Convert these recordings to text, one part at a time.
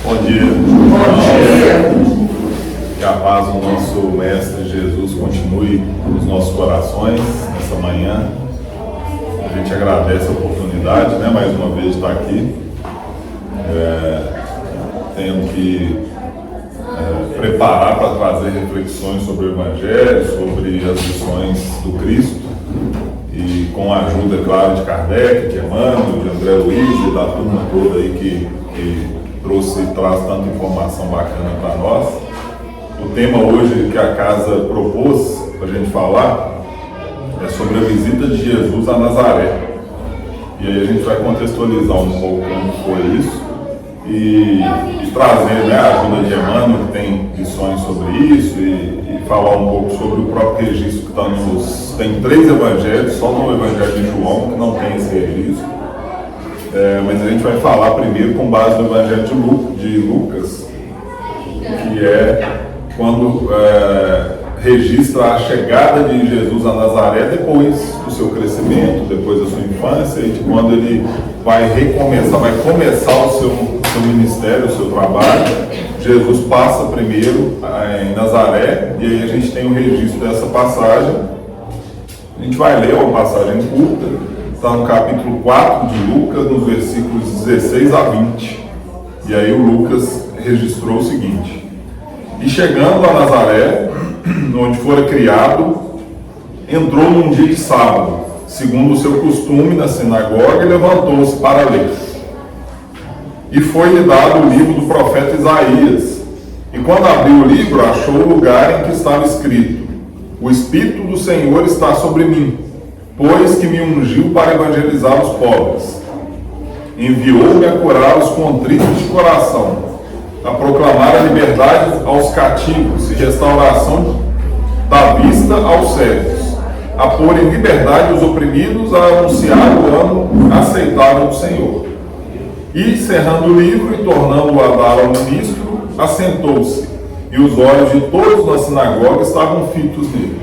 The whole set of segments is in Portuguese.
Bom dia. Bom dia. Que a paz do nosso Mestre Jesus continue nos nossos corações nessa manhã. A gente agradece a oportunidade, mais uma vez, de estar aqui, tendo que preparar para trazer reflexões sobre o Evangelho, sobre as lições do Cristo, e com a ajuda, claro, de Kardec, de Emmanuel, de André Luiz e da turma toda aí que trouxe e traz tanta informação bacana para nós. O tema hoje que a casa propôs para a gente falar é sobre a visita de Jesus a Nazaré. E aí a gente vai contextualizar um pouco como foi isso e trazer a ajuda de Emmanuel, que tem lições sobre isso, e falar um pouco sobre o próprio registro que está nos... Tem 3 evangelhos, só no Evangelho de João que não tem esse registro. Mas a gente vai falar primeiro com base no Evangelho de Lucas, que é quando registra a chegada de Jesus a Nazaré depois do seu crescimento, depois da sua infância, e de quando ele vai começar o seu ministério, o seu trabalho. Jesus passa primeiro em Nazaré, e aí a gente tem o registro dessa passagem. A gente vai ler uma passagem curta, está no capítulo 4 de Lucas, nos versículos 16 a 20. E aí o Lucas registrou o seguinte: E chegando a Nazaré, onde fora criado, entrou num dia de sábado, segundo o seu costume, na sinagoga, e levantou-se para ler. E foi-lhe dado o livro do profeta Isaías. E quando abriu o livro, achou o lugar em que estava escrito: O Espírito do Senhor está sobre mim, pois que me ungiu para evangelizar os pobres. Enviou-me a curar os contritos de coração, a proclamar a liberdade aos cativos e restauração da vista aos cegos, a pôr em liberdade os oprimidos, a anunciar o ano aceitável do Senhor. E, cerrando o livro e tornando-o a dar ao ministro, assentou-se, e os olhos de todos na sinagoga estavam fitos nele.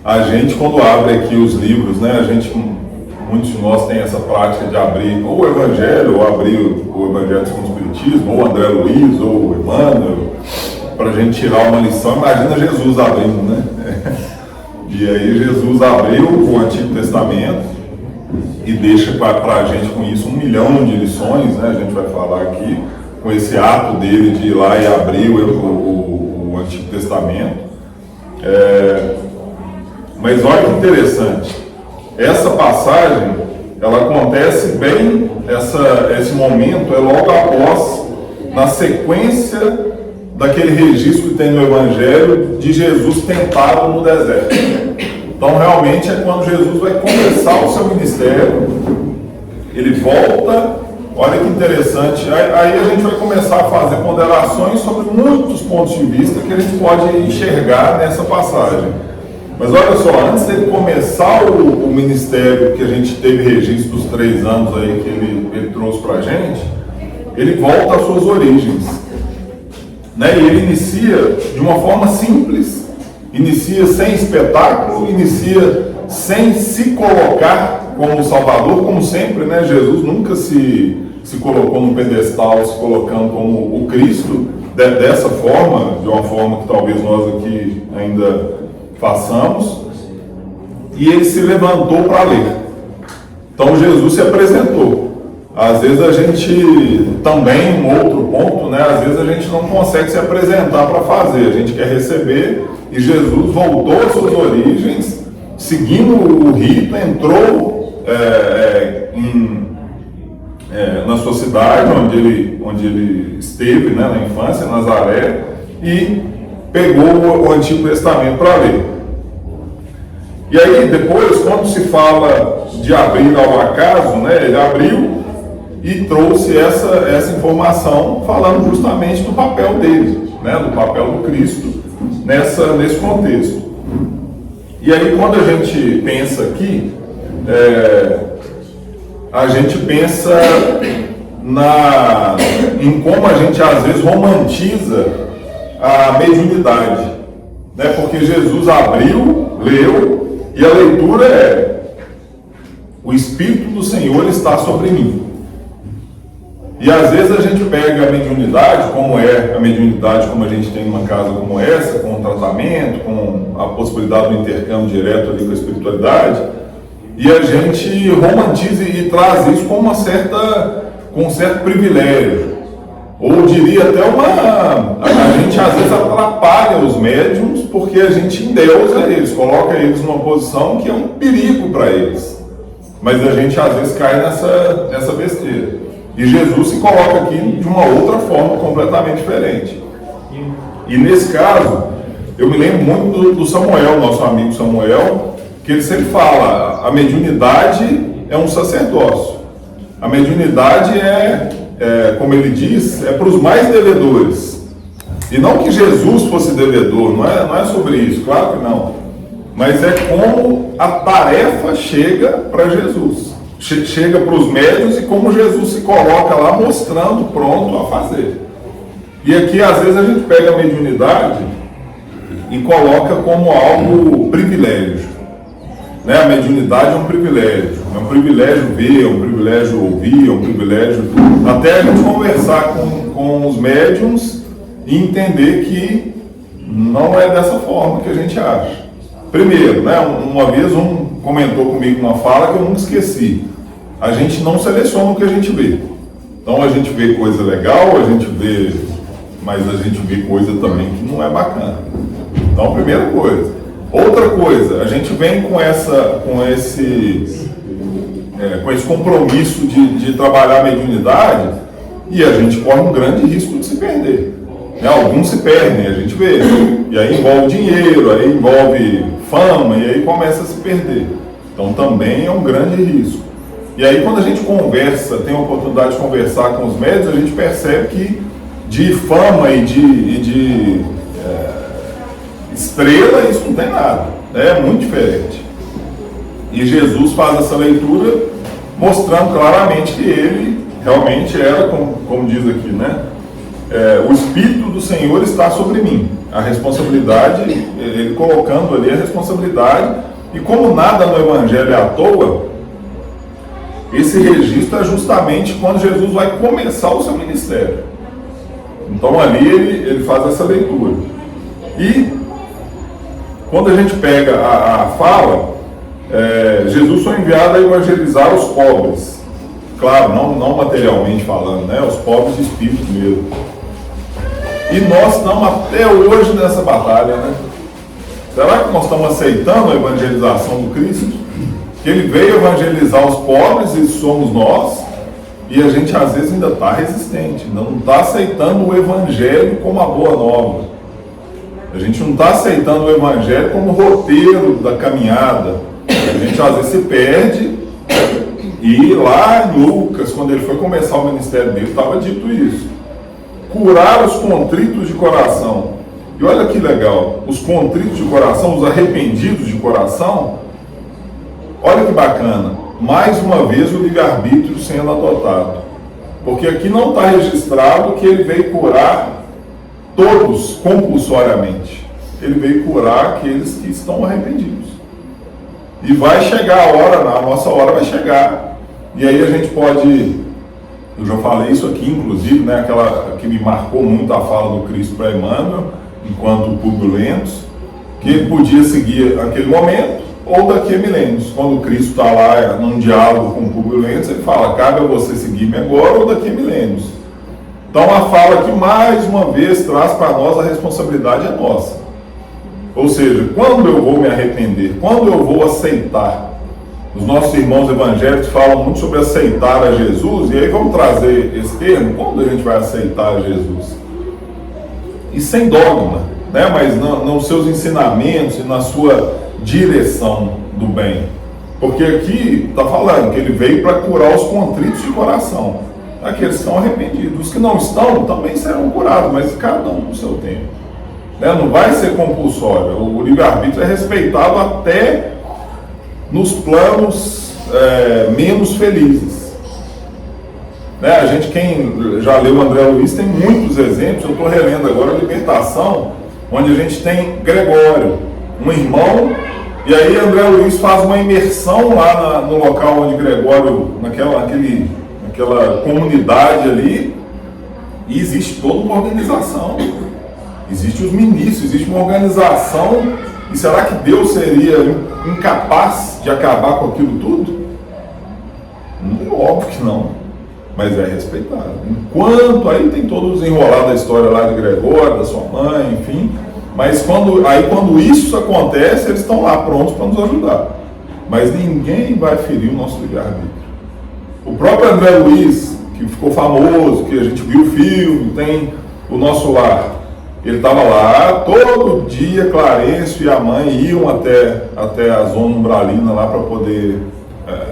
A gente, quando abre aqui os livros, muitos de nós têm essa prática de abrir ou o Evangelho, ou abrir o Evangelho segundo o Espiritismo, ou André Luiz, ou Emmanuel, para a gente tirar uma lição. Imagina Jesus abrindo, E aí Jesus abriu o Antigo Testamento e deixa para a gente com isso 1 milhão de lições, A gente vai falar aqui, com esse ato dele de ir lá e abrir o Antigo Testamento. Mas olha que interessante, essa passagem, ela acontece bem, esse momento é logo após, na sequência daquele registro que tem no Evangelho de Jesus tentado no deserto. Então realmente é quando Jesus vai começar o seu ministério, ele volta, olha que interessante, aí a gente vai começar a fazer ponderações sobre muitos pontos de vista que a gente pode enxergar nessa passagem. Mas olha só, antes dele começar o ministério que a gente teve registro dos 3 anos aí que ele trouxe para a gente, ele volta às suas origens, E ele inicia de uma forma simples, inicia sem espetáculo, inicia sem se colocar como Salvador, como sempre, Jesus nunca se colocou num pedestal, se colocando como o Cristo, dessa forma, de uma forma que talvez nós aqui ainda façamos, e ele se levantou para ler. Então Jesus se apresentou. Às vezes a gente também, um outro ponto, às vezes a gente não consegue se apresentar para fazer, a gente quer receber, e Jesus voltou às suas origens, seguindo o rito, entrou na sua cidade, onde ele esteve, na infância, Nazaré, e pegou o Antigo Testamento para ler. E aí depois, quando se fala de abrir ao acaso, ele abriu e trouxe essa informação, falando justamente do papel dele, do papel do Cristo nesse contexto. E aí quando a gente pensa aqui, a gente pensa em como a gente às vezes romantiza a mediunidade, porque Jesus abriu, leu, e a leitura é: o Espírito do Senhor está sobre mim. E às vezes a gente pega a mediunidade, como é a mediunidade como a gente tem numa casa como essa, com o tratamento, com a possibilidade do intercâmbio direto ali com a espiritualidade, e a gente romantiza e traz isso com com um certo privilégio. Ou diria até a gente às vezes atrapalha os médiums porque a gente endeusa eles, coloca eles numa posição que é um perigo para eles. Mas a gente às vezes cai nessa besteira. E Jesus se coloca aqui de uma outra forma completamente diferente. E nesse caso, eu me lembro muito do Samuel, nosso amigo Samuel, que ele sempre fala, a mediunidade é um sacerdócio. A mediunidade como ele diz, é para os mais devedores. E não que Jesus fosse devedor, não é sobre isso, claro que não. Mas é como a tarefa chega para Jesus. Chega para os médiuns e como Jesus se coloca lá mostrando pronto a fazer. E aqui às vezes a gente pega a mediunidade e coloca como algo privilégio. Né? A mediunidade é um privilégio ver, é um privilégio ouvir, é um privilégio até a gente conversar com os médiuns e entender que não é dessa forma que a gente acha. Primeiro, né, uma vez um comentou comigo uma fala que eu nunca esqueci. A gente não seleciona o que a gente vê. Então a gente vê coisa legal, mas a gente vê coisa também que não é bacana. Então, primeira coisa. Outra coisa, a gente vem com esse compromisso de trabalhar a mediunidade e a gente corre um grande risco de se perder. Né? Alguns se perdem, a gente vê. E aí envolve dinheiro, aí envolve fama, e aí começa a se perder. Então também é um grande risco. E aí quando a gente conversa, tem a oportunidade de conversar com os médios, a gente percebe que de fama e de estrela isso não tem nada, né? É muito diferente. E Jesus faz essa leitura mostrando claramente que ele realmente era, como diz aqui, né? O Espírito do Senhor está sobre mim. A responsabilidade, ele colocando ali a responsabilidade, e como nada no Evangelho é à toa, esse registro é justamente quando Jesus vai começar o seu ministério. Então ali ele faz essa leitura. E quando a gente pega a fala, Jesus foi enviado a evangelizar os pobres. Claro, não materialmente falando, né? Os pobres de espírito mesmo. E nós estamos até hoje nessa batalha, né? Será que nós estamos aceitando a evangelização do Cristo? Que ele veio evangelizar os pobres, e somos nós, e a gente às vezes ainda está resistente, não está aceitando o Evangelho como a boa nova. A gente não está aceitando o Evangelho como roteiro da caminhada. A gente às vezes se perde, e lá em Lucas, quando ele foi começar o ministério dele, estava dito isso. Curar os contritos de coração. E olha que legal, os contritos de coração, os arrependidos de coração, olha que bacana, mais uma vez o livre-arbítrio sendo adotado. Porque aqui não está registrado que ele veio curar todos compulsoriamente. Ele veio curar aqueles que estão arrependidos. E vai chegar a hora, a nossa hora vai chegar. E aí a gente pode, eu já falei isso aqui inclusive, né, aquela que me marcou muito a fala do Cristo para Emmanuel, enquanto Públio Lentos, que ele podia seguir aquele momento, ou daqui a milênios. Quando Cristo está lá num diálogo com Públio Lentos, ele fala, cabe a você seguir-me agora ou daqui a milênios. Então a fala que mais uma vez traz para nós a responsabilidade é nossa. Ou seja, quando eu vou me arrepender, quando eu vou aceitar, os nossos irmãos evangélicos falam muito sobre aceitar a Jesus, e aí vamos trazer esse termo, quando a gente vai aceitar a Jesus? E sem dogma, né? Mas nos seus ensinamentos e na sua direção do bem. Porque aqui está falando que ele veio para curar os contritos de coração. Aqueles que estão arrependidos. Os que não estão também serão curados, mas cada um no seu tempo. Né? Não vai ser compulsório. O livre-arbítrio é respeitado até nos planos menos felizes. Né? A gente, quem já leu o André Luiz, tem muitos exemplos. Eu estou relendo agora a Libertação, onde a gente tem Gregório, um irmão, e aí André Luiz faz uma imersão lá no local onde Gregório, naquele aquela comunidade ali, e existe toda uma organização, existe os ministros, existe uma organização, e será que Deus seria incapaz de acabar com aquilo tudo? Óbvio que não, mas é respeitado. Enquanto, aí tem todo o desenrolar da história lá de Gregório, da sua mãe, enfim, mas quando isso acontece, eles estão lá prontos para nos ajudar. Mas ninguém vai ferir o nosso livre-arbítrio. O próprio André Luiz, que ficou famoso, que a gente viu o filme, tem o Nosso Lar, ele estava lá, todo dia Clarencio e a mãe iam até a zona umbralina lá para poder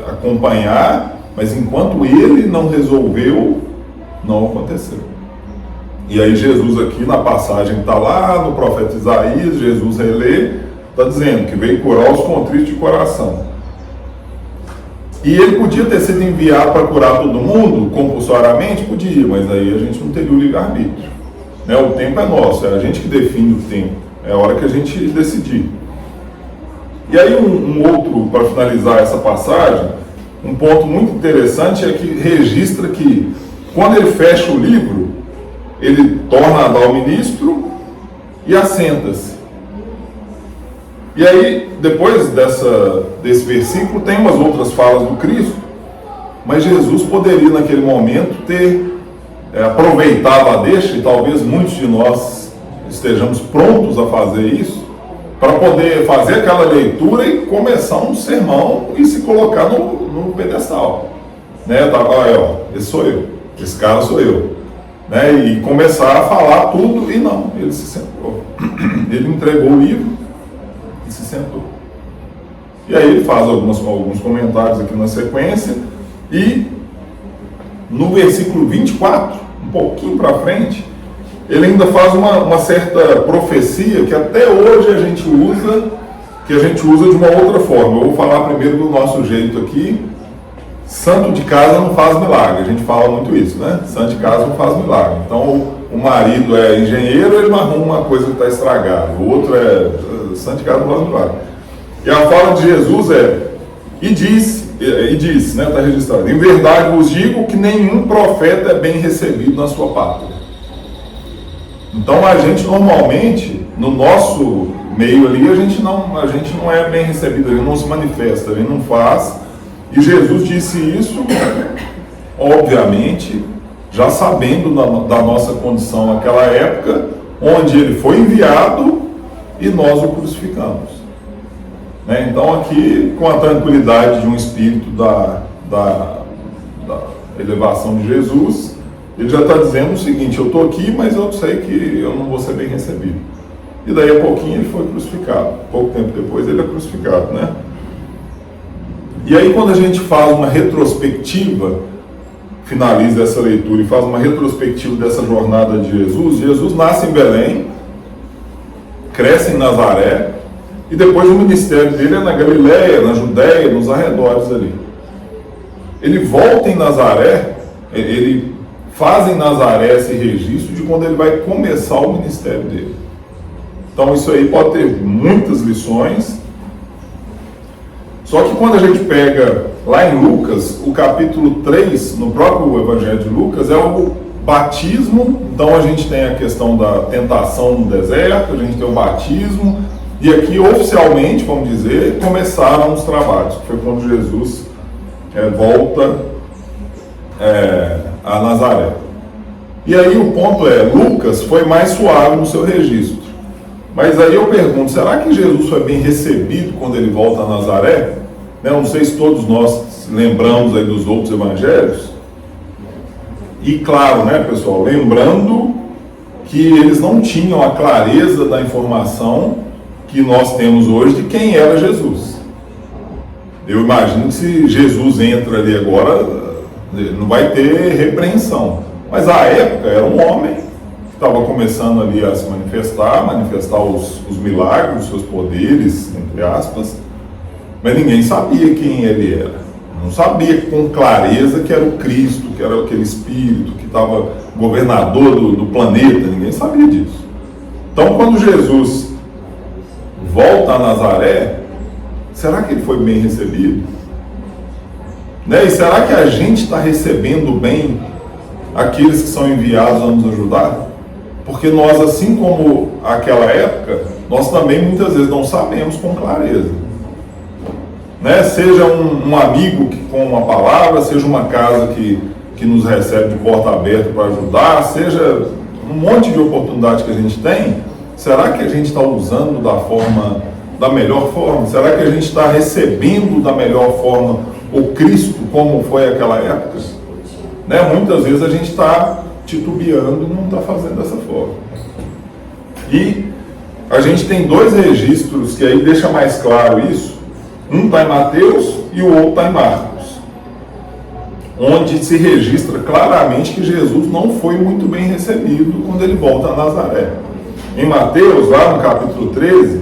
acompanhar, mas enquanto ele não resolveu, não aconteceu. E aí Jesus aqui na passagem está lá no profeta Isaías, Jesus relê, está dizendo que veio curar os contritos de coração. E ele podia ter sido enviado para curar todo mundo compulsoriamente? Podia, mas aí a gente não teria o livre-arbítrio. Né? O tempo é nosso, é a gente que define o tempo, é a hora que a gente decidir. E aí um outro, para finalizar essa passagem, um ponto muito interessante é que registra que quando ele fecha o livro, ele torna a dar ao ministro e assenta-se. E aí, depois desse versículo, tem umas outras falas do Cristo, mas Jesus poderia naquele momento ter aproveitado a deixa, e talvez muitos de nós estejamos prontos a fazer isso, para poder fazer aquela leitura e começar um sermão e se colocar no pedestal. Né? Esse sou eu, esse cara sou eu. Né? E começar a falar tudo, e não, ele se sentou. Ele entregou o livro e se sentou. E aí ele faz alguns comentários aqui na sequência, e no versículo 24, um pouquinho para frente, ele ainda faz uma certa profecia que até hoje a gente usa de uma outra forma. Eu vou falar primeiro do nosso jeito aqui. Santo de casa não faz milagre, a gente fala muito isso, né? Santo de casa não faz milagre. Então o marido é engenheiro, ele não arruma uma coisa que está estragada. O outro santo de casa não faz milagre. E a fala de Jesus e disse, né? Está registrado: em verdade vos digo que nenhum profeta é bem recebido na sua pátria. Então a gente normalmente, no nosso meio ali, a gente não é bem recebido, ele não se manifesta, ele não faz. E Jesus disse isso, obviamente, já sabendo da nossa condição naquela época, onde ele foi enviado e nós o crucificamos. Né? Então aqui, com a tranquilidade de um espírito da elevação de Jesus, ele já está dizendo o seguinte: eu estou aqui, mas eu sei que eu não vou ser bem recebido. E daí a pouquinho ele foi crucificado. Pouco tempo depois ele é crucificado, né? E aí quando a gente faz uma retrospectiva, finaliza essa leitura e faz uma retrospectiva dessa jornada de Jesus nasce em Belém, cresce em Nazaré, e depois o ministério dele é na Galileia, na Judéia, nos arredores ali. Ele volta em Nazaré, ele faz em Nazaré esse registro de quando ele vai começar o ministério dele. Então isso aí pode ter muitas lições. Só que quando a gente pega lá em Lucas, o capítulo 3, no próprio Evangelho de Lucas, é o batismo. Então a gente tem a questão da tentação no deserto, a gente tem o batismo, e aqui oficialmente, vamos dizer, começaram os trabalhos, que foi quando Jesus volta a Nazaré. E aí o ponto Lucas foi mais suave no seu registro. Mas aí eu pergunto, será que Jesus foi bem recebido quando ele volta a Nazaré? Não sei se todos nós lembramos aí dos outros evangelhos. E claro, né, pessoal, lembrando que eles não tinham a clareza da informação que nós temos hoje de quem era Jesus. Eu imagino que se Jesus entra ali agora, não vai ter repreensão. Mas à época era um homem que estava começando ali a se manifestar os milagres, os seus poderes, entre aspas, mas ninguém sabia quem ele era. Não sabia com clareza que era o Cristo, que era aquele Espírito, que estava governador do planeta, ninguém sabia disso. Então quando Jesus volta a Nazaré, será que ele foi bem recebido? Né? E será que a gente está recebendo bem aqueles que são enviados a nos ajudar? Porque nós, assim como aquela época, nós também muitas vezes não sabemos com clareza. Né? Seja um amigo com uma palavra, seja uma casa que nos recebe de porta aberta para ajudar, seja um monte de oportunidade que a gente tem, será que a gente está usando da melhor forma? Será que a gente está recebendo da melhor forma o Cristo como foi aquela época? Né? Muitas vezes a gente está titubeando e não está fazendo dessa forma. E a gente tem dois registros que aí deixa mais claro isso. Um está em Mateus e o outro está em Marcos, onde se registra claramente que Jesus não foi muito bem recebido quando ele volta a Nazaré. Em Mateus, lá no capítulo 13,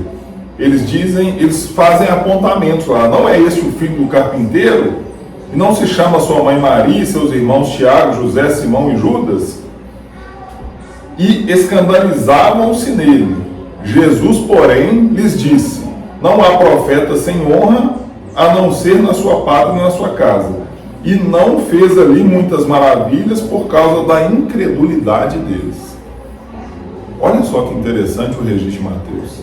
eles fazem apontamentos lá. Não é esse o filho do carpinteiro? E não se chama sua mãe Maria e seus irmãos Tiago, José, Simão e Judas? E escandalizavam-se nele. Jesus, porém, lhes disse: não há profeta sem honra, a não ser na sua pátria e na sua casa. E não fez ali muitas maravilhas por causa da incredulidade deles. Olha só que interessante o registro de Mateus.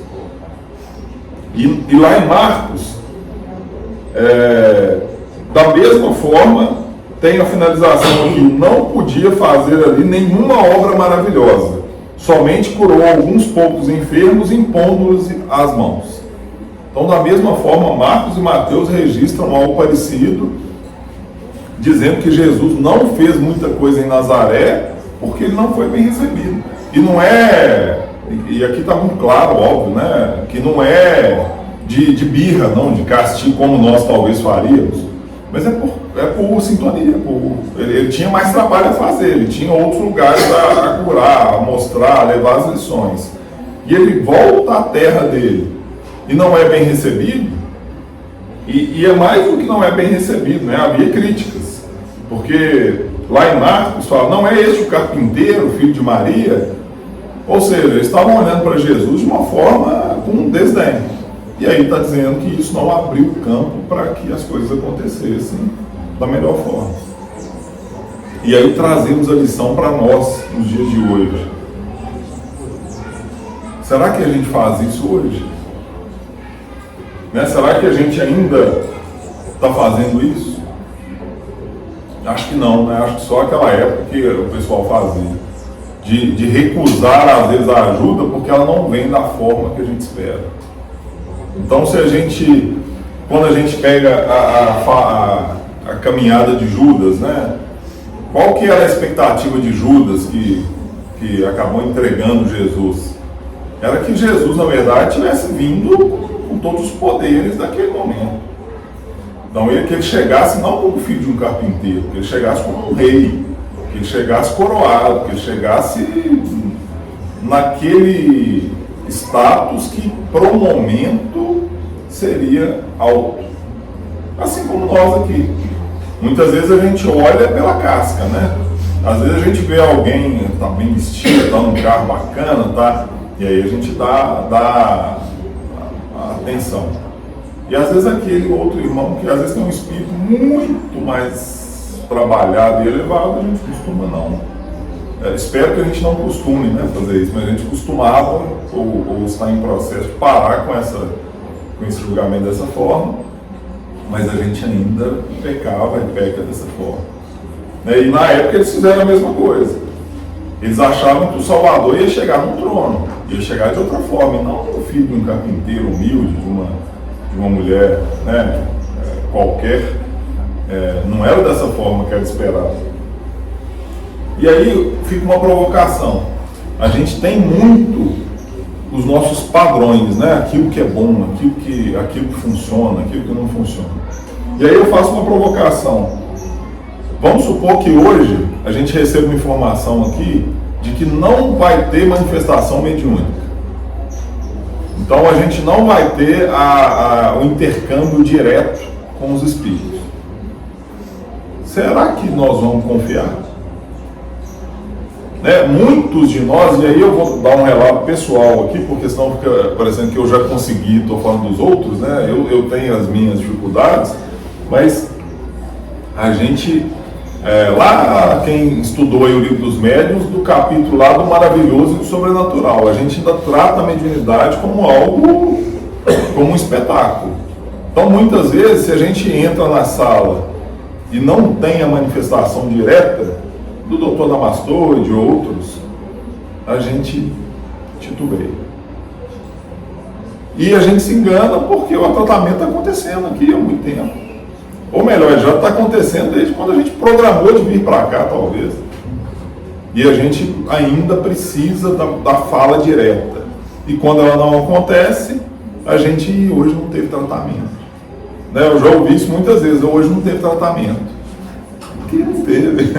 E lá em Marcos, da mesma forma, tem a finalização aqui: não podia fazer ali nenhuma obra maravilhosa, somente curou alguns poucos enfermos, impondo-lhes as mãos. Então, da mesma forma, Marcos e Mateus registram algo parecido, dizendo que Jesus não fez muita coisa em Nazaré, porque ele não foi bem recebido. E não é, e aqui está muito claro, óbvio, né, que não é de birra, não, de castigo, como nós talvez faríamos, mas é por sintonia. Ele tinha mais trabalho a fazer, ele tinha outros lugares a curar, a mostrar, a levar as lições. E ele volta à terra dele e não é bem recebido, e é mais do que não é bem recebido, né? Havia críticas, porque lá em Marcos fala: não é este o carpinteiro, filho de Maria? Ou seja, eles estavam olhando para Jesus de uma forma com desdém. E aí está dizendo que isso não abriu o campo para que as coisas acontecessem da melhor forma. E aí trazemos a lição para nós nos dias de hoje. Será que a gente faz isso hoje? Né? Será que a gente ainda está fazendo isso? Acho que não, né? Acho que só aquela época que o pessoal fazia. De recusar às vezes a ajuda porque ela não vem da forma que a gente espera. Então, quando a gente pega a caminhada de Judas, né? Qual que era a expectativa de Judas que acabou entregando Jesus? Era que Jesus, na verdade, tivesse vindo com todos os poderes daquele momento. Então, que ele chegasse não como filho de um carpinteiro, que ele chegasse como um rei, que ele chegasse coroado, que ele chegasse naquele status que, para o momento, seria alto. Assim como nós aqui. Muitas vezes a gente olha pela casca, né? Às vezes a gente vê alguém tá bem vestido, está num carro bacana, tá? E aí a gente dá atenção. E às vezes aquele outro irmão que às vezes tem um espírito muito mais trabalhado e elevado, a gente costuma não. Espero que a gente não costume, né, fazer isso, mas a gente costumava ou está em processo de parar com esse julgamento dessa forma, mas a gente ainda pecava e peca dessa forma. E na época eles fizeram a mesma coisa. Eles achavam que o Salvador ia chegar no trono, ia chegar de outra forma, e não o filho de um carpinteiro humilde, de uma mulher, né, qualquer. Não era dessa forma que era esperado. E aí fica uma provocação. A gente tem muito os nossos padrões, né? Aquilo que é bom, aquilo que funciona, aquilo que não funciona. E aí eu faço uma provocação. Vamos supor que hoje a gente receba uma informação aqui de que não vai ter manifestação mediúnica. Então a gente não vai ter o intercâmbio direto com os espíritos. Será que nós vamos confiar? Muitos de nós, e aí eu vou dar um relato pessoal aqui, porque senão fica parecendo que eu já consegui, estou falando dos outros, né? Eu tenho as minhas dificuldades, mas A gente, lá quem estudou aí o livro dos médiuns, do capítulo lá do maravilhoso e do sobrenatural, a gente ainda trata a mediunidade como algo, como um espetáculo. Então muitas vezes, se a gente entra na sala e não tem a manifestação direta do Dr. Damastor e de outros, a gente titubeia. E a gente se engana porque o tratamento está acontecendo aqui há muito tempo. Ou melhor, já está acontecendo desde quando a gente programou de vir para cá, talvez. E a gente ainda precisa da fala direta. E quando ela não acontece, a gente hoje não teve tratamento. Né? Eu já ouvi isso muitas vezes, hoje não teve tratamento. Porque não teve.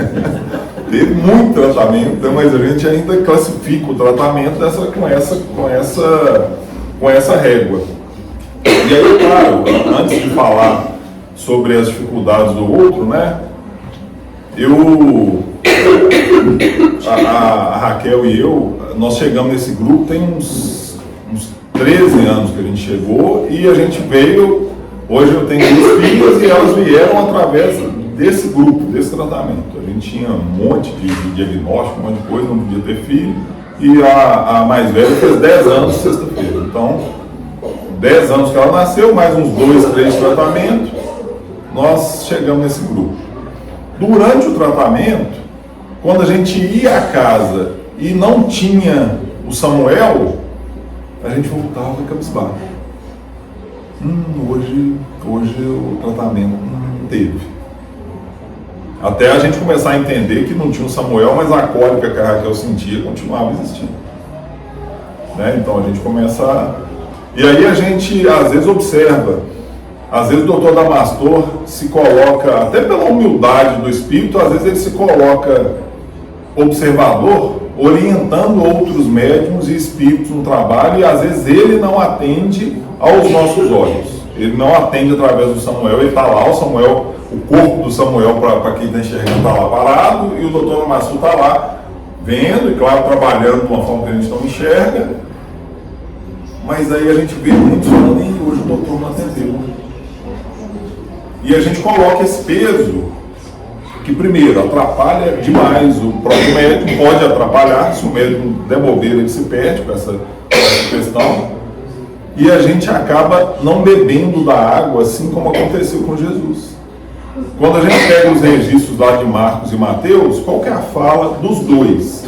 Teve muito tratamento, mas a gente ainda classifica o tratamento com essa régua. E aí, claro, antes de falar sobre as dificuldades do outro, né? A Raquel e eu, nós chegamos nesse grupo tem uns 13 anos que a gente chegou e a gente veio, hoje eu tenho 2 filhas e elas vieram através desse grupo, desse tratamento. A gente tinha um monte de diagnóstico, um monte de coisa, não podia ter filho, e a mais velha fez 10 anos sexta-feira. Então, 10 anos que ela nasceu, mais uns 2, 3 tratamentos, nós chegamos nesse grupo. Durante o tratamento, quando a gente ia à casa e não tinha o Samuel, a gente voltava cabisbaixo. Hoje o tratamento não teve. Até a gente começar a entender que não tinha o Samuel, mas a cólica que a Raquel sentia continuava existindo. Né? Então a gente começa a... E aí a gente às vezes observa, às vezes o Dr. Damastor se coloca, até pela humildade do espírito, às vezes ele se coloca observador, orientando outros médiuns e espíritos no trabalho, e às vezes ele não atende aos nossos olhos. Ele não atende através do Samuel, ele está lá, o Samuel, o corpo do Samuel, para quem está enxergando, está lá parado, e o Dr. Damastor está lá, vendo, e claro, trabalhando de uma forma que a gente não enxerga, mas aí a gente vê muitos falando, e hoje o doutor não atendeu. E a gente coloca esse peso, que primeiro, atrapalha demais o próprio médico, pode atrapalhar, se o médico der bobeira, ele se perde com essa questão, e a gente acaba não bebendo da água, assim como aconteceu com Jesus. Quando a gente pega os registros lá de Marcos e Mateus, qual que é a fala dos dois?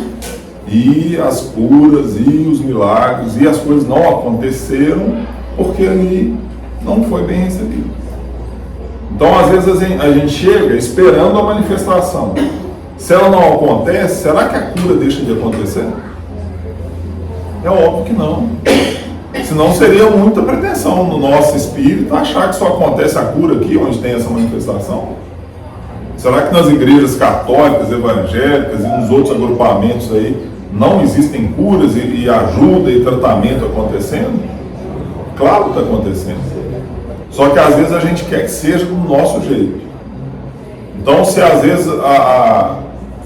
E as curas, e os milagres, e as coisas não aconteceram, porque ali não foi bem recebido. Então, às vezes, a gente chega esperando a manifestação. Se ela não acontece, será que a cura deixa de acontecer? É óbvio que não. Senão seria muita pretensão no nosso espírito achar que só acontece a cura aqui, onde tem essa manifestação. Será que nas igrejas católicas, evangélicas e nos outros agrupamentos aí não existem curas e ajuda e tratamento acontecendo? Claro que está acontecendo. Só que às vezes a gente quer que seja do nosso jeito. Então, se às vezes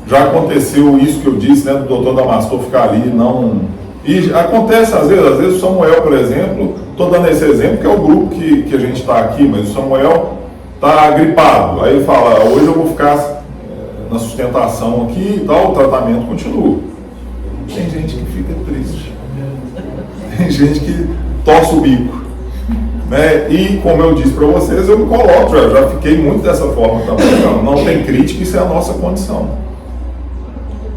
já aconteceu isso que eu disse, né, do Dr. Damastor ficar ali, não... E acontece às vezes o Samuel, por exemplo, estou dando esse exemplo, que é o grupo que a gente está aqui, mas o Samuel está gripado. Aí ele fala, hoje eu vou ficar na sustentação aqui e tal, o tratamento continua. Tem gente que fica triste. Tem gente que torce o bico. Né? E como eu disse para vocês, eu me coloco, já fiquei muito dessa forma também. Não tem crítica, isso é a nossa condição.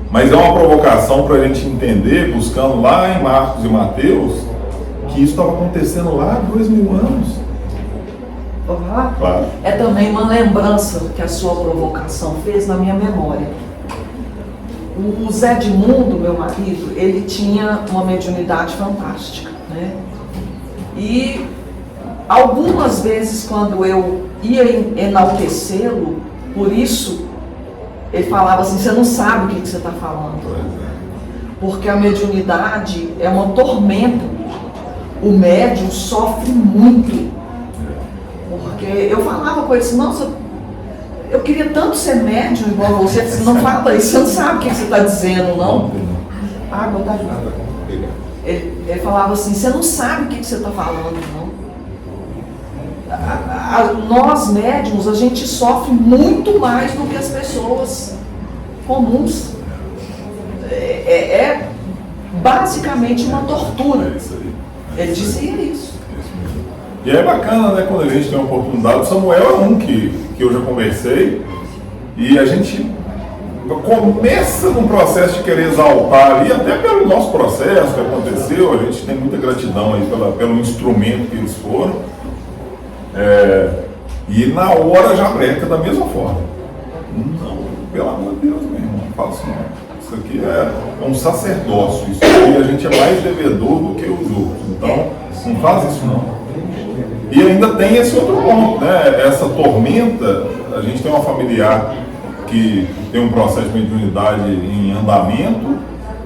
Mas é uma provocação para a gente entender, buscando lá em Marcos e Mateus, que isso estava acontecendo lá há 2000 anos. Claro. É também uma lembrança que a sua provocação fez na minha memória. O Zé Edmundo, meu marido, ele tinha uma mediunidade fantástica, né? E algumas vezes, quando eu ia enaltecê-lo, por isso, ele falava assim, você não sabe o que você está falando. Porque a mediunidade é uma tormenta. O médium sofre muito. Porque eu falava com ele assim, nossa, eu queria tanto ser médium igual a você. Você não fala isso, você não sabe o que você está dizendo, não. Água tá junto. Ele falava assim, você não sabe o que você está falando, não. Nós médiums, a gente sofre muito mais do que as pessoas comuns. É basicamente uma tortura. Ele dizia isso. E é bacana, né, quando a gente tem uma oportunidade. O Samuel é um que eu já conversei, e a gente começa num processo de querer exaltar ali, até pelo nosso processo que aconteceu. A gente tem muita gratidão aí pelo instrumento que eles foram. E na hora já breca da mesma forma. Não, pelo amor de Deus, meu irmão, não fala assim, não. Isso aqui é um sacerdócio, isso aqui a gente é mais devedor do que os outros. Então, não faz isso não. E ainda tem esse outro ponto, né? Essa tormenta, a gente tem uma familiar que tem um processo de mediunidade em andamento,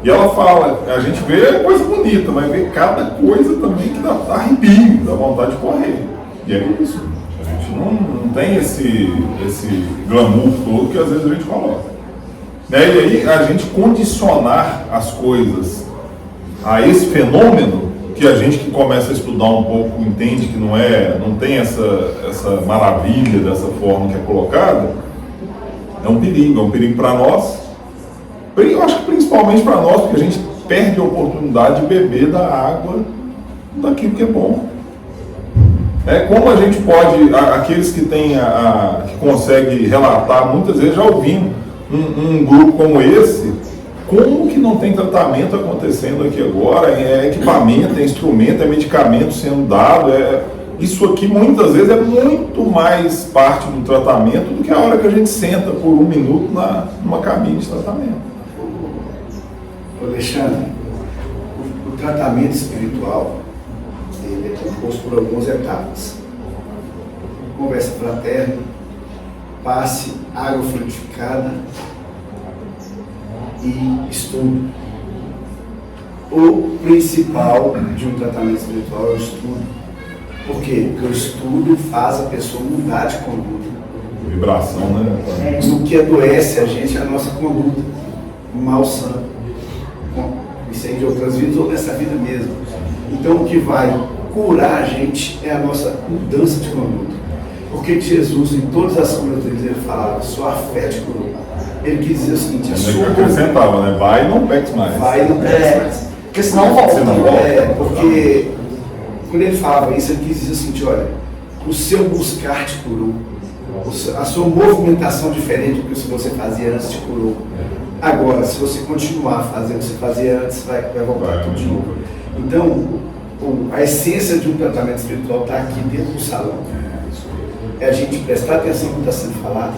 e ela fala, a gente vê coisa bonita, vai ver cada coisa também que dá arrepio, dá vontade de correr. E é isso. A gente não tem esse glamour todo que às vezes a gente coloca. E aí a gente condicionar as coisas a esse fenômeno, que a gente que começa a estudar um pouco entende que não tem essa maravilha dessa forma que é colocada, é um perigo para nós. Eu acho que principalmente para nós, porque a gente perde a oportunidade de beber da água daquilo que é bom. Como a gente pode, aqueles que têm que conseguem relatar, muitas vezes já ouvimos um grupo como esse, como que não tem tratamento acontecendo aqui agora, é equipamento, é instrumento, é medicamento sendo dado, isso aqui muitas vezes é muito mais parte do tratamento do que a hora que a gente senta por um minuto numa cabine de tratamento. Alexandre, o tratamento espiritual ele é composto por algumas etapas. Conversa fraterna, passe, água frutificada e estudo. O principal de um tratamento espiritual é o estudo. Por quê? Porque o estudo faz a pessoa mudar de conduta. Vibração, né? O que adoece a gente é a nossa conduta, o mal santo. Isso aí de outras vidas ou dessa vida mesmo. Então o que vai curar a gente é a nossa mudança de conduta. Porque Jesus, em todas as curas dele, ele falava, sua fé te curou. Ele quis dizer o seguinte, a sua acrescentava, né? Vai e não peques mais. Vai e não peques mais. Porque senão volta. Porque quando ele falava isso, ele quis dizer o seguinte, olha, o seu buscar te curou. A sua movimentação diferente do que você fazia antes te curou. Agora, se você continuar fazendo o que você fazia antes, vai voltar tudo de novo. Então, a essência de um tratamento espiritual está aqui dentro do salão. É a gente prestar atenção no que está sendo falado,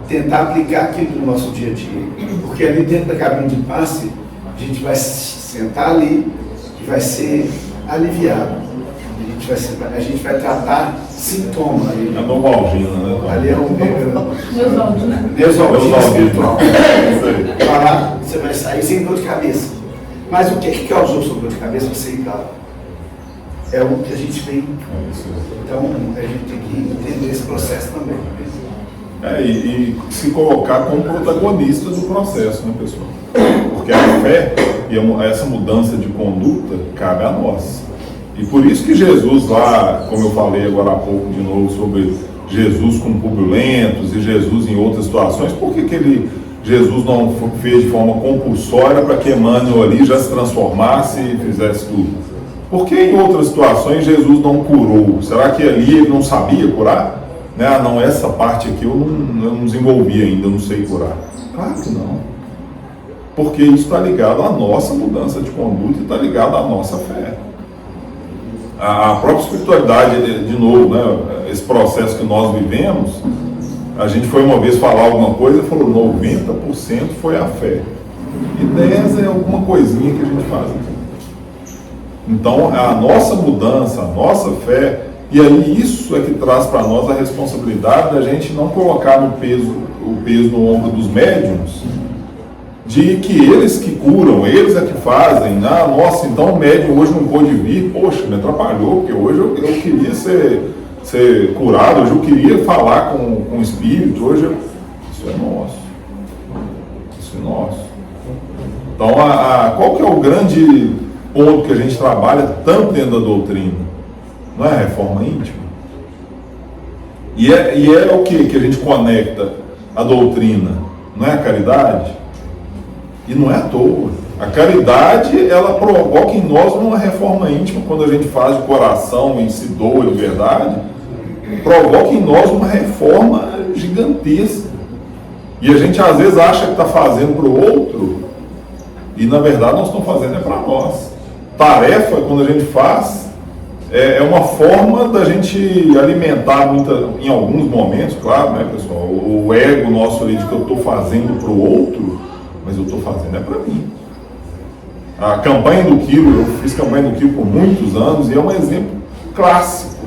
tentar aplicar aquilo no nosso dia a dia. Porque ali dentro da cabine de passe, a gente vai sentar ali e vai ser aliviado. A gente vai tratar sintoma ali. É Novalgina, né? Ali é Neusaldina espiritual. Lá você vai sair sem dor de cabeça. Mas o que causou sua dor de cabeça? Você ir lá. É o que a gente vem. Então a gente tem que entender esse processo também. E se colocar como protagonista do processo, né, pessoal? Porque a fé e essa mudança de conduta cabe a nós. E por isso que Jesus lá, como eu falei agora há pouco de novo sobre Jesus com Públio Lentos e Jesus em outras situações, por que Jesus não fez de forma compulsória para que Emmanuel ali já se transformasse e fizesse tudo? Por que em outras situações Jesus não curou? Será que ali ele não sabia curar? Não, essa parte aqui eu não desenvolvi ainda, eu não sei curar. Claro que não. Porque isso está ligado à nossa mudança de conduta e está ligado à nossa fé. A própria espiritualidade, de novo, né, esse processo que nós vivemos, a gente foi uma vez falar alguma coisa e falou 90% foi a fé. E 10% é alguma coisinha que a gente faz aqui. Então, a nossa mudança, a nossa fé, e aí isso é que traz para nós a responsabilidade da gente não colocar o peso no ombro dos médiuns, de que eles que curam, eles é que fazem. Nossa, então o médium hoje não pôde vir, poxa, me atrapalhou, porque hoje eu queria ser curado, hoje eu queria falar com o espírito, isso é nosso. Isso é nosso. Então, qual que é o grande ponto que a gente trabalha tanto dentro da doutrina? Não é a reforma íntima? E é o que a gente conecta a doutrina, não é a caridade? E não é à toa. A caridade, ela provoca em nós uma reforma íntima, quando a gente faz de coração e se doa de verdade, provoca em nós uma reforma gigantesca. E a gente às vezes acha que está fazendo para o outro, e na verdade nós estamos fazendo é para nós. Tarefa, quando a gente faz, é uma forma da gente alimentar em alguns momentos, claro, né, pessoal, o ego nosso ali de que eu estou fazendo para o outro, mas eu estou fazendo é para mim. A campanha do quilo, eu fiz campanha do quilo por muitos anos e é um exemplo clássico.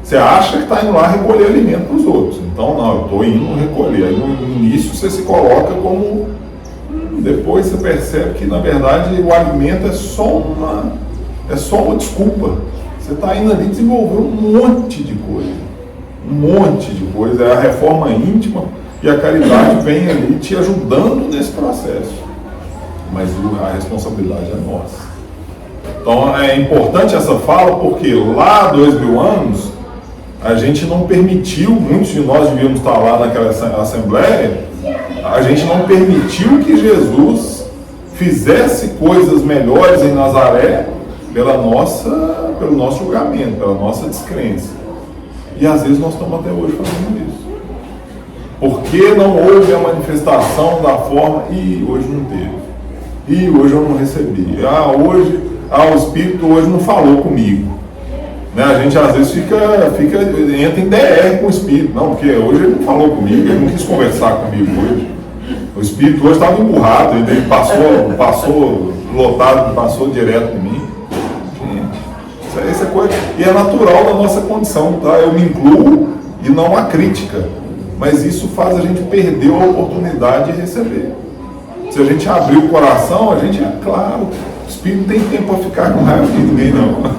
Você acha que está indo lá recolher alimento para os outros. Então, não, eu estou indo recolher. Aí no início você se coloca como... Depois você percebe que, na verdade, o alimento é só uma desculpa. Você está indo ali desenvolver um monte de coisa. Um monte de coisa. É a reforma íntima e a caridade vem ali te ajudando nesse processo. Mas a responsabilidade é nossa. Então é importante essa fala porque lá há 2000 anos a gente não permitiu, muitos de nós devíamos estar lá naquela assembleia, a gente não permitiu que Jesus fizesse coisas melhores em Nazaré pelo nosso julgamento, pela nossa descrença. E às vezes nós estamos até hoje fazendo isso. Porque não houve a manifestação da forma, e hoje não teve. E hoje eu não recebi. O Espírito hoje não falou comigo. Né? A gente às vezes entra em DR com o Espírito. Não, porque hoje ele não falou comigo, ele não quis conversar comigo hoje. O Espírito hoje estava emburrado, ele passou lotado, passou direto em mim. Gente, isso é coisa. E é natural da nossa condição, tá? Eu me incluo e não há crítica. Mas isso faz a gente perder a oportunidade de receber. Se a gente abrir o coração, a gente, claro, o Espírito não tem tempo para ficar com raiva de ninguém, não.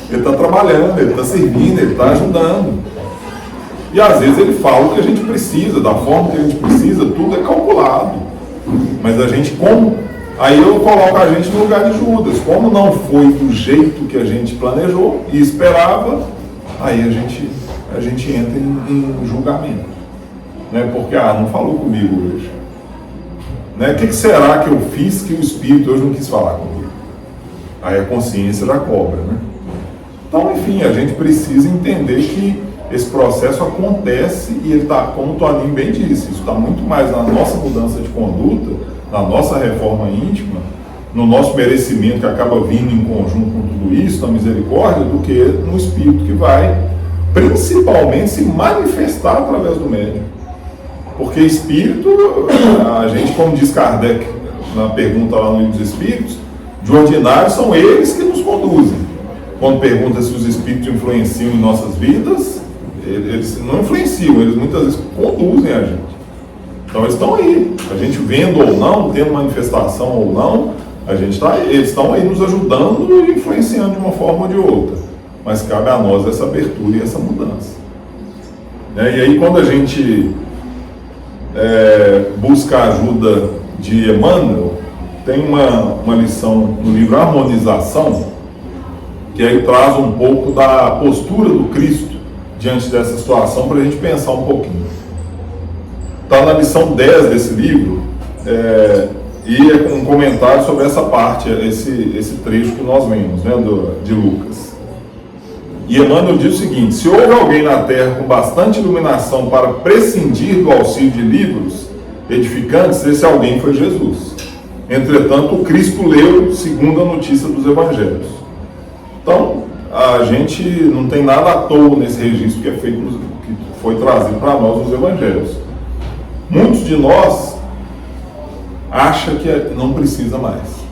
Ele está trabalhando, ele está servindo, ele está ajudando. E às vezes ele fala o que a gente precisa, da forma que a gente precisa, tudo é calculado. Mas a gente, aí eu coloco a gente no lugar de Judas. Como não foi do jeito que a gente planejou e esperava, aí a gente entra em julgamento. Né? Porque, não falou comigo hoje. Né? O que será que eu fiz que o Espírito hoje não quis falar comigo? Aí a consciência já cobra, né? Então, enfim, a gente precisa entender que esse processo acontece e ele está, como o Toninho bem disse, isso está muito mais na nossa mudança de conduta, na nossa reforma íntima, no nosso merecimento que acaba vindo em conjunto com tudo isso, na misericórdia, do que no Espírito que vai principalmente se manifestar através do médium. Porque Espírito, a gente, como diz Kardec na pergunta lá no Livro dos Espíritos, de ordinário são eles que nos conduzem. Quando pergunta se os Espíritos influenciam em nossas vidas, eles não influenciam, eles muitas vezes conduzem a gente. Então eles estão aí, a gente vendo ou não, tendo manifestação ou não, eles estão aí nos ajudando e influenciando de uma forma ou de outra. Mas cabe a nós essa abertura e essa mudança. E aí quando a gente busca a ajuda de Emmanuel, tem uma lição no livro Harmonização, que aí traz um pouco da postura do Cristo diante dessa situação para a gente pensar um pouquinho. Está na lição 10 desse livro, e é um comentário sobre essa parte, esse trecho que nós lemos, né, de Lucas. E Emmanuel diz o seguinte: se houve alguém na Terra com bastante iluminação para prescindir do auxílio de livros edificantes, esse alguém foi Jesus. Entretanto, o Cristo leu segundo a notícia dos Evangelhos. Então, a gente não tem nada à toa nesse registro que que foi trazido para nós nos Evangelhos. Muitos de nós acham que não precisa mais.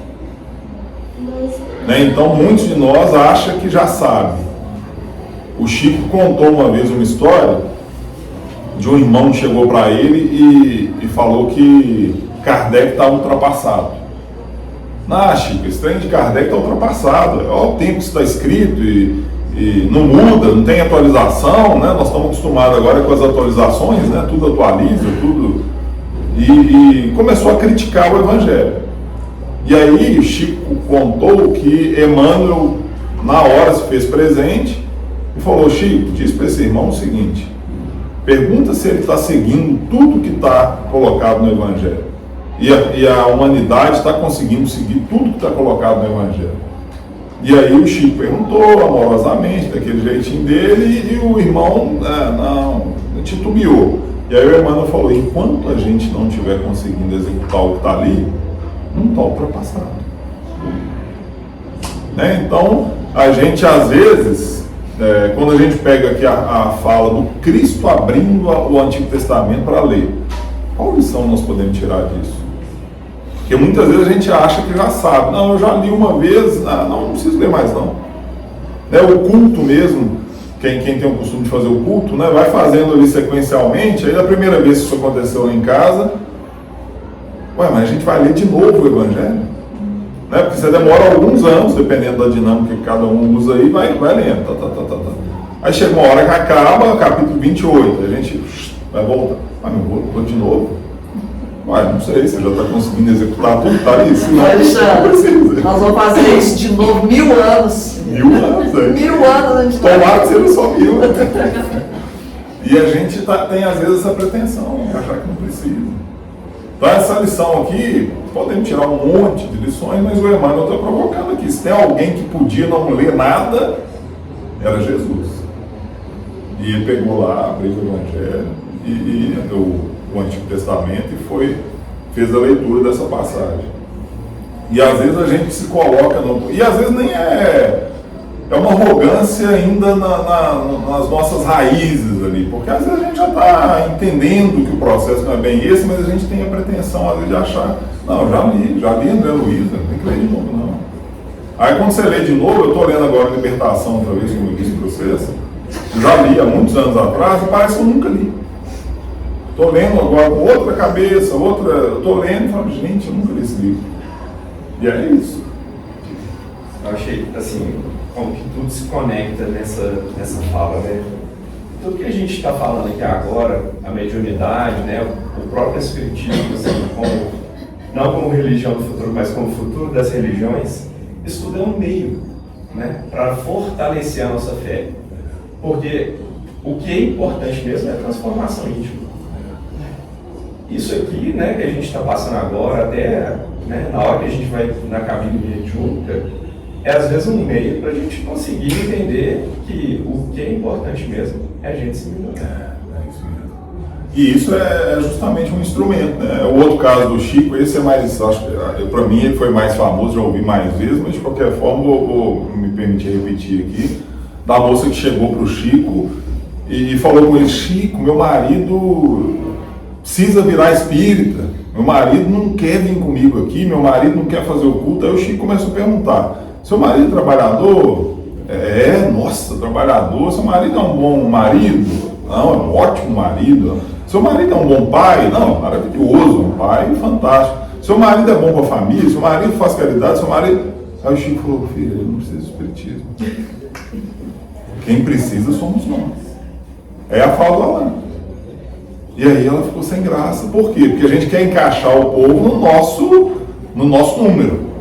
Né? Então, muitos de nós acham que já sabe. O Chico contou uma vez uma história de um irmão que chegou para ele e falou que Kardec estava ultrapassado. Chico, esse trem de Kardec está ultrapassado. Olha o tempo que está escrito e não muda, não tem atualização, né? Nós estamos acostumados agora com as atualizações, né? Tudo atualiza, tudo. E começou a criticar o Evangelho. E aí o Chico contou que Emmanuel, na hora, se fez presente e falou: Chico, diz para esse irmão o seguinte: Pergunta se ele está seguindo tudo que está colocado no Evangelho. E a humanidade está conseguindo seguir tudo que está colocado no Evangelho. E aí o Chico perguntou amorosamente, daquele jeitinho dele, e o irmão não, titubeou. E aí o Emmanuel falou, enquanto a gente não estiver conseguindo executar o que está ali, não está ultrapassado. Né? Então, a gente às vezes, quando a gente pega aqui a fala do Cristo abrindo o Antigo Testamento para ler, qual lição nós podemos tirar disso? Porque muitas vezes a gente acha que já sabe. Não, eu já li uma vez, não preciso ler mais não. Né, o culto mesmo, quem tem o costume de fazer o culto, né, vai fazendo ali sequencialmente, aí da primeira vez que isso aconteceu lá em casa, mas a gente vai ler de novo o Evangelho. Né, porque você demora alguns anos, dependendo da dinâmica que cada um usa aí, vai lendo. Aí chega uma hora que acaba, capítulo 28, a gente vai voltar. Vou de novo. Não sei, você já está conseguindo executar tudo, tá ali? Alexandre, nós vamos fazer isso de novo 1000 anos. 1000 anos, 1000 anos a gente vai. Tomara que seja só 1000. E a gente tem às vezes essa pretensão, achar que não precisa. Então essa lição aqui, podemos tirar um monte de lições, mas o Emmanuel está provocando aqui. Se tem alguém que podia não ler nada, era Jesus. E ele pegou lá, abriu o Evangelho e o Antigo Testamento e fez a leitura dessa passagem. E às vezes a gente se coloca e às vezes nem é uma arrogância ainda nas nossas raízes ali, porque às vezes a gente já está entendendo que o processo não é bem esse, mas a gente tem a pretensão às vezes de achar, não, já li André Luiz, não tem que ler de novo não. Aí quando você lê de novo, eu estou lendo agora Libertação outra vez, como eu disse para vocês, eu já li há muitos anos atrás e parece que eu nunca li. Estou lendo agora com outra cabeça, estou lendo e falo, gente, eu nunca li esse livro. E é isso. Eu achei, assim, como que tudo se conecta nessa fala, né? Tudo que a gente está falando aqui agora, a mediunidade, né? O próprio espiritismo, assim, não como religião do futuro, mas como futuro das religiões, isso tudo é um meio, né? Para fortalecer a nossa fé. Porque o que é importante mesmo é a transformação íntima. Isso aqui, né, que a gente está passando agora, até na hora que a gente vai na cabine mediúnica, é às vezes um meio para a gente conseguir entender que o que é importante mesmo é a gente se melhorar. É isso mesmo. E isso é justamente um instrumento, né? O outro caso do Chico, esse é mais, acho que para mim ele foi mais famoso, já ouvi mais vezes, mas de qualquer forma vou me permitir repetir aqui, da moça que chegou para o Chico e falou com ele, Chico, meu marido precisa virar espírita, meu marido não quer vir comigo aqui, meu marido não quer fazer o culto. Aí o Chico começou a perguntar, seu marido é trabalhador? Nossa, trabalhador. Seu marido é um bom marido? Não, é um ótimo marido. Seu marido é um bom pai? Não, maravilhoso, um pai fantástico. Seu marido é bom para a família? Seu marido faz caridade? Seu marido... Aí o Chico falou, filho, eu não preciso de espiritismo. Quem precisa somos nós. É a fala do Alain. E aí ela ficou sem graça. Por quê? Porque a gente quer encaixar o povo no nosso número.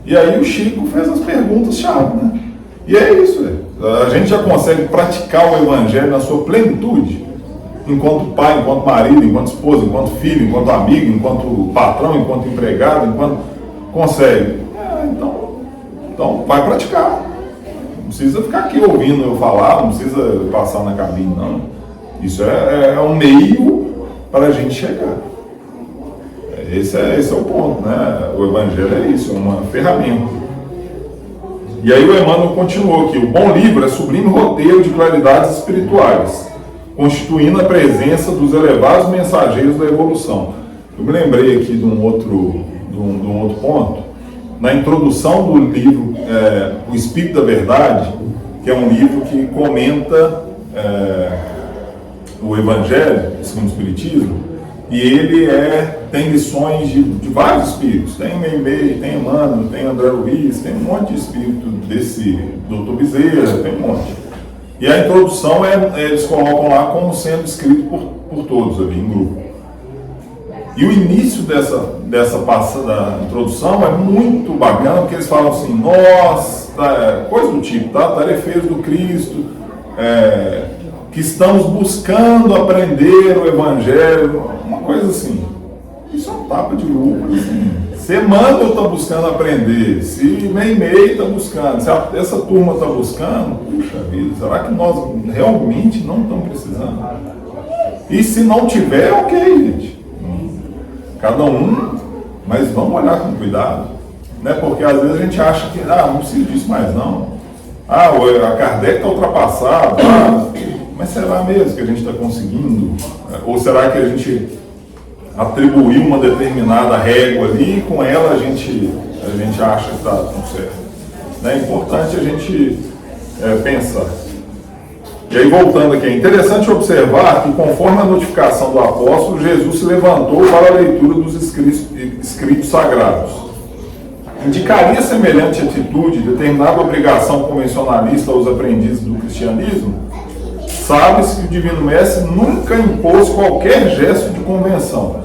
E aí o Chico fez as perguntas-chave, né? E é isso, a gente já consegue praticar o Evangelho na sua plenitude, enquanto pai, enquanto marido, enquanto esposa, enquanto filho, enquanto amigo, enquanto patrão, enquanto empregado, enquanto consegue. Então vai praticar. Não precisa ficar aqui ouvindo eu falar, não precisa passar na cabine, não. Isso é um meio para a gente chegar. Esse é o ponto, né? O Evangelho é isso, é uma ferramenta. E aí o Emmanuel continuou aqui, o bom livro é sublime roteiro de claridades espirituais, constituindo a presença dos elevados mensageiros da evolução. Eu me lembrei aqui de um outro ponto, na introdução do livro O Espírito da Verdade, que é um livro que comenta o Evangelho, segundo o Espiritismo, e ele tem lições de vários espíritos, tem Meimei, tem Emmanuel, tem André Luiz, tem um monte de espírito desse Dr. Bezerra, tem um monte. E a introdução eles colocam lá como sendo escrito por todos ali, em grupo. E o início dessa passada introdução é muito bacana, porque eles falam assim, coisa do tipo, tá? Tarefeiros do Cristo, que estamos buscando aprender o Evangelho, uma coisa assim. Isso é um tapa de luva, assim. Se Emmanuel está buscando aprender, se Meimei está buscando, se essa turma está buscando, puxa vida, será que nós realmente não estamos precisando? E se não tiver, ok, gente. Cada um, mas vamos olhar com cuidado, né? Porque às vezes a gente acha que, não precisa disso mais não. A Kardec está ultrapassada, mas será mesmo que a gente está conseguindo? Ou será que a gente atribuiu uma determinada régua ali e com ela a gente acha que está tudo certo? É importante a gente pensar. E aí, voltando aqui, é interessante observar que, conforme a notificação do apóstolo, Jesus se levantou para a leitura dos escritos sagrados. Indicaria semelhante atitude, determinada obrigação convencionalista aos aprendizes do cristianismo? Sabe-se que o Divino Mestre nunca impôs qualquer gesto de convenção.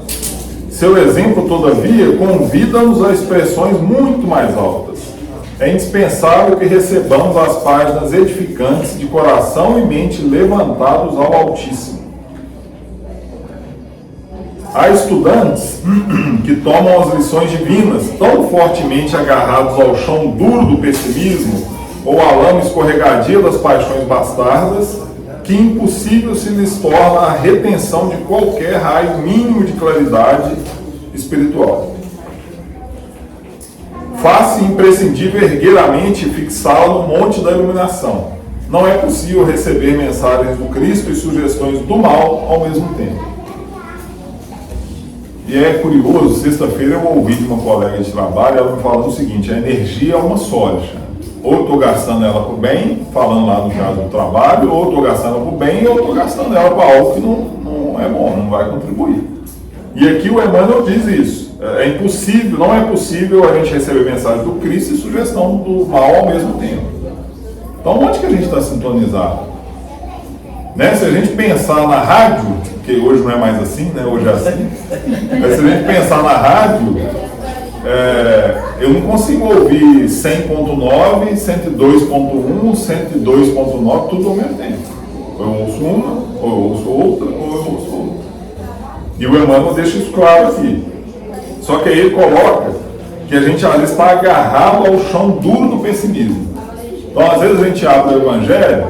Seu exemplo, todavia, convida-nos a expressões muito mais altas. É indispensável que recebamos as páginas edificantes de coração e mente levantados ao Altíssimo. Há estudantes que tomam as lições divinas tão fortemente agarrados ao chão duro do pessimismo ou à lama escorregadia das paixões bastardas, que impossível se lhes torna a retenção de qualquer raio mínimo de claridade espiritual. Faz-se imprescindível erguer a mente e fixá-la no monte da iluminação. Não é possível receber mensagens do Cristo e sugestões do mal ao mesmo tempo. E é curioso, sexta-feira eu ouvi de uma colega de trabalho, ela me falando o seguinte: a energia é uma só, ou eu estou gastando ela para o bem, falando lá no caso do trabalho, ou eu estou gastando ela para o bem, ou eu estou gastando ela para algo que não é bom, não vai contribuir. E aqui o Emmanuel diz isso. É impossível, não é possível a gente receber mensagem do Cristo e sugestão do mal ao mesmo tempo. Então onde que a gente está sintonizado? Né? Se a gente pensar na rádio, que hoje não é mais assim, né? Hoje é assim, mas se a gente pensar na rádio, eu não consigo ouvir 100.9, 102.1, 102.9, tudo ao mesmo tempo. Ou eu ouço uma, ou eu ouço outra, ou eu ouço outra. E o Emmanuel deixa isso claro aqui. Só que aí ele coloca que a gente às vezes está agarrado ao chão duro do pessimismo. Então às vezes a gente abre o Evangelho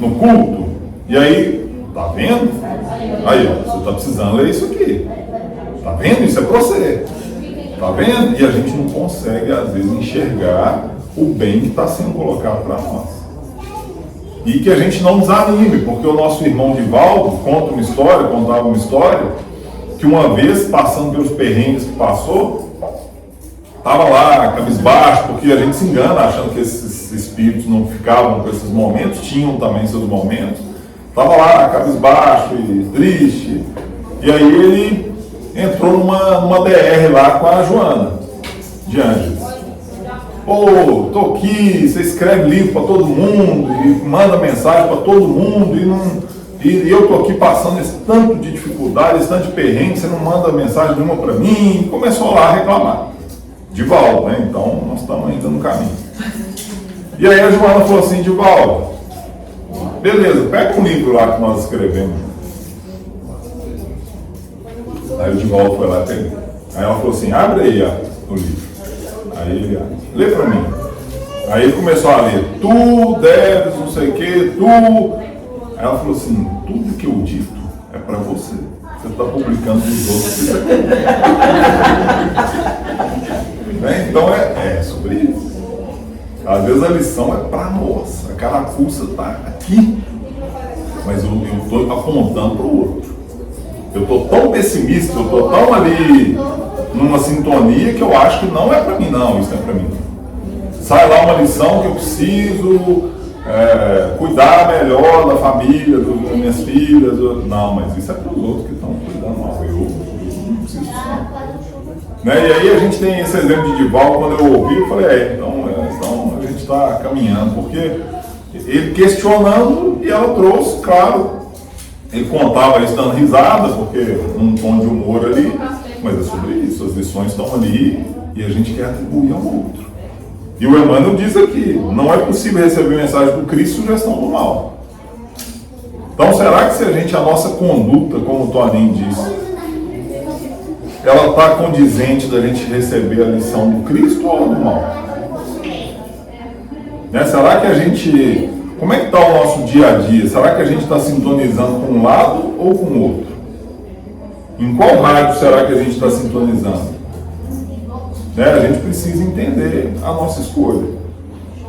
no culto, e aí, tá vendo? Aí, ó, você está precisando ler isso aqui. Tá vendo? Isso é para você. Tá vendo? E a gente não consegue, às vezes, enxergar o bem que está sendo colocado para nós. E que a gente não desanime, porque o nosso irmão Divaldo contava uma história, que uma vez, passando pelos perrengues que passou, estava lá, cabisbaixo, porque a gente se engana achando que esses espíritos não ficavam com esses momentos, tinham também seus momentos. Estava lá, cabisbaixo e triste. E aí ele entrou numa DR lá com a Joana de Ângeles. Pô, tô aqui, você escreve livro para todo mundo e manda mensagem para todo mundo e eu tô aqui passando esse tanto de dificuldade, esse tanto de perrengue, você não manda mensagem nenhuma para mim. E começou lá a reclamar. Divaldo, né? Então nós estamos ainda no caminho. E aí a Joana falou assim: Divaldo, beleza, pega um livro lá que nós escrevemos. Aí o Divaldo foi lá e pegou. Aí ela falou assim: abre aí o livro. Aí ele lê pra mim. Aí ele começou a ler: tu deves, não sei o que, tu. Aí ela falou assim: tudo que eu dito é pra você. Você está publicando os outros. Né? Então é sobre isso. Às vezes a lição é para nós. A carapuça está aqui, mas eu estou apontando para o outro. Eu estou tão pessimista, eu estou tão ali numa sintonia que eu acho que não é para mim, não. Isso não é para mim. Sai lá uma lição que eu preciso cuidar melhor da família, das minhas filhas. Não, mas isso é para os outros que estão cuidando mal. Eu não preciso disso, não. Né? E aí a gente tem esse exemplo de Divaldo. Quando eu ouvi, eu falei: então a gente está caminhando, porque ele questionando e ela trouxe, claro, ele contava isso dando risada, porque num tom de humor ali, mas é sobre isso, as lições estão ali e a gente quer atribuir ao outro. E o Emmanuel diz aqui: não é possível receber mensagem do Cristo e sugestão do mal. Então, será que se a nossa conduta, como o Toninho disse, ela está condizente da gente receber a lição do Cristo ou do mal? Né? Será que a gente... Como é que está o nosso dia a dia? Será que a gente está sintonizando com um lado ou com o outro? Em qual rádio será que a gente está sintonizando? Né? A gente precisa entender a nossa escolha.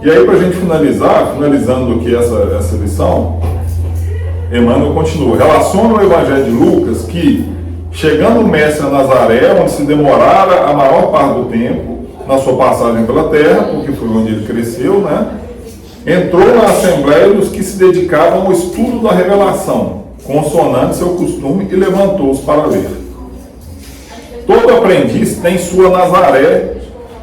E aí, para a gente finalizando aqui essa lição, Emmanuel continua. Relaciona o Evangelho de Lucas que, chegando o Mestre a Nazaré, onde se demorara a maior parte do tempo, na sua passagem pela terra, porque foi onde ele cresceu, né? Entrou na assembleia dos que se dedicavam ao estudo da revelação, consonante seu costume, e levantou-os para ler. Todo aprendiz tem sua Nazaré,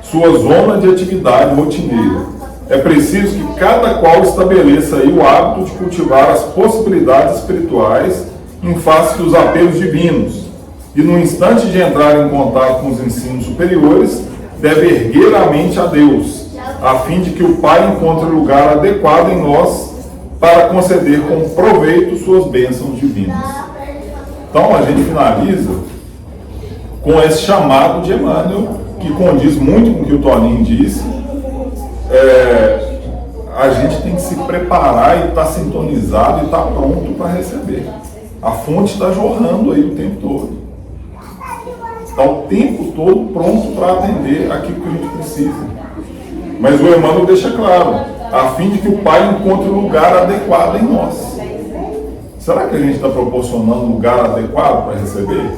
sua zona de atividade rotineira. É preciso que cada qual estabeleça aí o hábito de cultivar as possibilidades espirituais em face dos apelos divinos, e no instante de entrar em contato com os ensinos superiores, deve erguer a mente a Deus, a fim de que o Pai encontre lugar adequado em nós para conceder com proveito suas bênçãos divinas. Então a gente finaliza com esse chamado de Emmanuel, que condiz muito com o que o Toninho disse. A gente tem que se preparar e estar sintonizado e estar pronto para receber. A fonte está jorrando aí o tempo todo. Está o tempo todo pronto para atender aquilo que a gente precisa. Mas o Emmanuel deixa claro, a fim de que o Pai encontre um lugar adequado em nós. Será que a gente está proporcionando um lugar adequado para receber?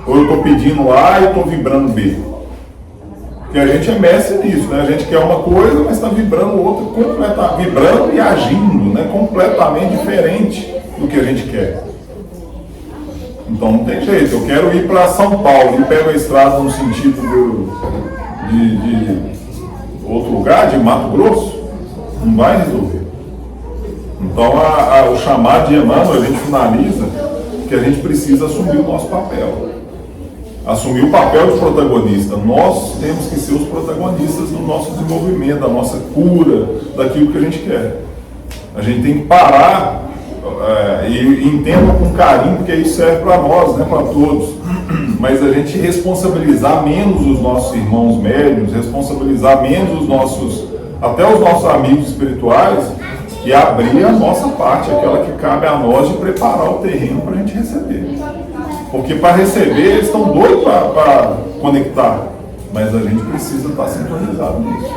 Ou eu estou pedindo A e estou vibrando B? Porque a gente é mestre nisso, né? A gente quer uma coisa, mas está vibrando outra, completamente, vibrando e agindo, né? Completamente diferente do que a gente quer. Então não tem jeito. Eu quero ir para São Paulo e pego a estrada no sentido de outro lugar, de Mato Grosso, não vai resolver. Então o chamado de Emmanuel, a gente finaliza que a gente precisa assumir o nosso papel. Assumir o papel de protagonista. Nós temos que ser os protagonistas do nosso desenvolvimento, da nossa cura, daquilo que a gente quer. A gente tem que parar e entenda com carinho, porque isso serve para nós, né, para todos. Mas a gente responsabilizar menos os nossos irmãos médiuns, responsabilizar menos até os nossos amigos espirituais, e abrir a nossa parte, aquela que cabe a nós, de preparar o terreno para a gente receber. Porque para receber, eles estão doidos para conectar, mas a gente precisa estar sintonizado nisso.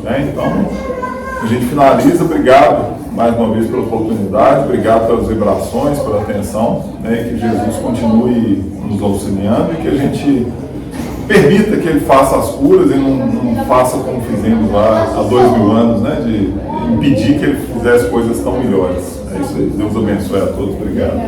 Né? Então, a gente finaliza. Obrigado mais uma vez pela oportunidade, obrigado pelas vibrações, pela atenção, né? Que Jesus continue nos auxiliando e que a gente permita que Ele faça as curas e não faça como fizemos lá há 2000 anos, né? De impedir que Ele fizesse coisas tão melhores. É isso aí. Deus abençoe a todos. Obrigado.